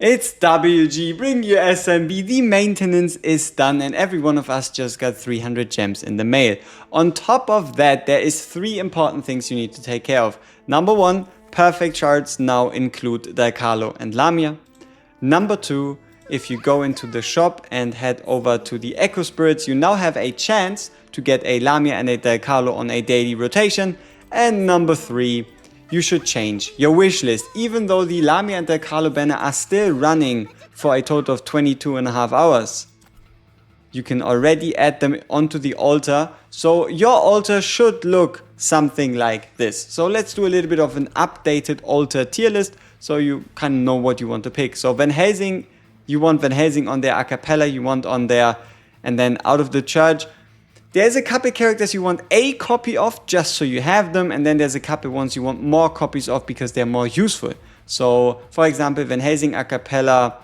It's WG, bring your SMB, the maintenance is done and every one of us just got 300 gems in the mail. On top of that, there is 3 important things you need to take care of. Number 1, perfect charts now include Dalcarlo and Lamia. Number 2, if you go into the shop and head over to the Echo Spirits, you now have a chance to get a Lamia and a Dalcarlo on a daily rotation. And number 3, you should change your wish list. Even though the Lamia and Dalcarlo banner are still running for a total of 22.5 hours, you can already add them onto the altar. So your altar should look something like this. So let's do a little bit of an updated altar tier list so you kind of know what you want to pick. So Van Helsing, you want Van Helsing on their a cappella, you want on there, and then out of the church. There's a couple characters you want a copy of just so you have them, and then there's a couple ones you want more copies of because they're more useful. So for example, Van Helsing, a cappella,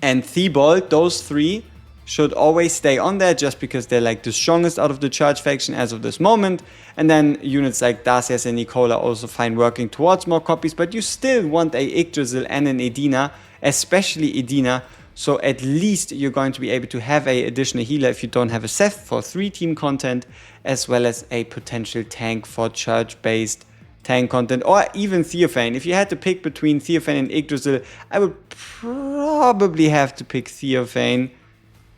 and Thibault, those 3 should always stay on there just because they're like the strongest out of the church faction as of this moment. And then units like Dacias and Nicola also find working towards more copies, but you still want a Yggdrasil and an Edina, especially Edina. So at least you're going to be able to have a additional healer if you don't have a Seth for 3 team content, as well as a potential tank for church-based tank content, or even Theophane. If you had to pick between Theophane and Yggdrasil, I would probably have to pick Theophane,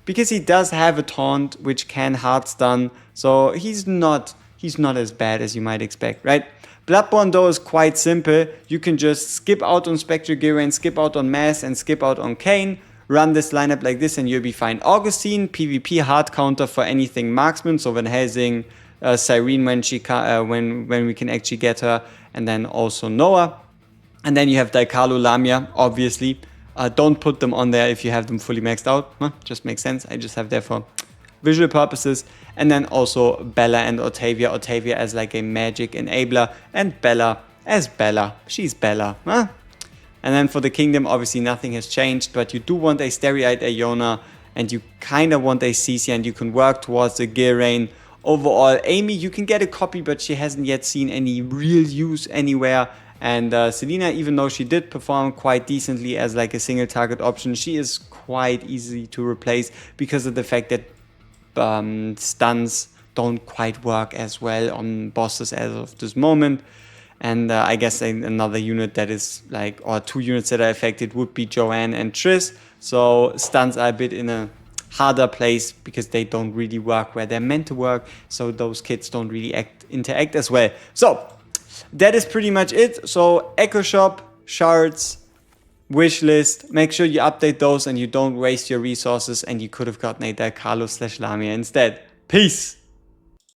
because he does have a taunt which can hard stun, so he's not as bad as you might expect, right? Bloodborne though is quite simple. You can just skip out on Spectre Girain, skip out on Mass, and skip out on Kayn. Run this lineup like this and you'll be fine. Augustine, PvP hard counter for anything marksman, so Van Helsing, Cyrene when we can actually get her, and then also Noah. And then you have Dalcarlo, Lamia, obviously. Don't put them on there if you have them fully maxed out. Just makes sense. I just have there for visual purposes. And then also Bella and Octavia. Octavia as like a magic enabler, and Bella as Bella. She's Bella. And then for the kingdom, obviously nothing has changed, but you do want a Starry-Eyed Iona, and you kind of want a Cecia, and you can work towards the Girain. Overall, Amy, you can get a copy, but she hasn't yet seen any real use anywhere. And Selena, even though she did perform quite decently as like a single target option, she is quite easy to replace because of the fact that stuns don't quite work as well on bosses as of this moment. And I guess another unit that is like, or 2 units that are affected would be Joanne and Triss. So stuns are a bit in a harder place because they don't really work where they're meant to work. So those kids don't really interact as well. So that is pretty much it. So Echo Shop, shards, wish list. Make sure you update those and you don't waste your resources, and you could have gotten a Dalcarlo / Lamia instead. Peace!